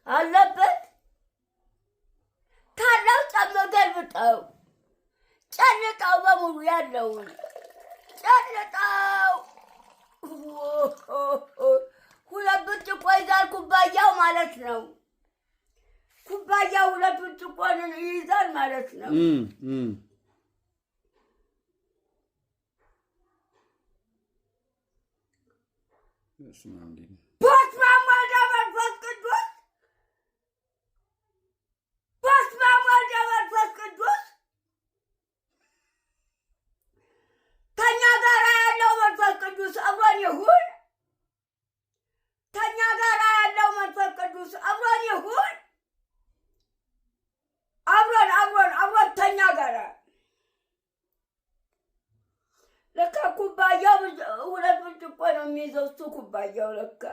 አለበት ካለው ጨመገልብጠው ጨልጣው በሙሉ ያለውን ጨልጣው ሁለት ብርጭቆ ይዛል ኩባያው ማለት ነው። ኩባያው ሁለት ብርጭቆን ይይዛል ማለት ነው። በስመ አብ ወወልድ ወመንፈስ ቅዱስ በስመ አብ ወወልድ ወመንፈስ ቅዱስ ከእኛ ጋር ያለው መንፈስ ቅዱስ አብሮን ይሁን። ከእኛ ጋር ያለው መንፈስ ቅዱስ አብሮን ይሁን። አብሮን ከእኛ ጋር ለካ ኩባያው ሁለት ብርጭቆ ነው የሚይዘው እሱ ኩባያው ለካ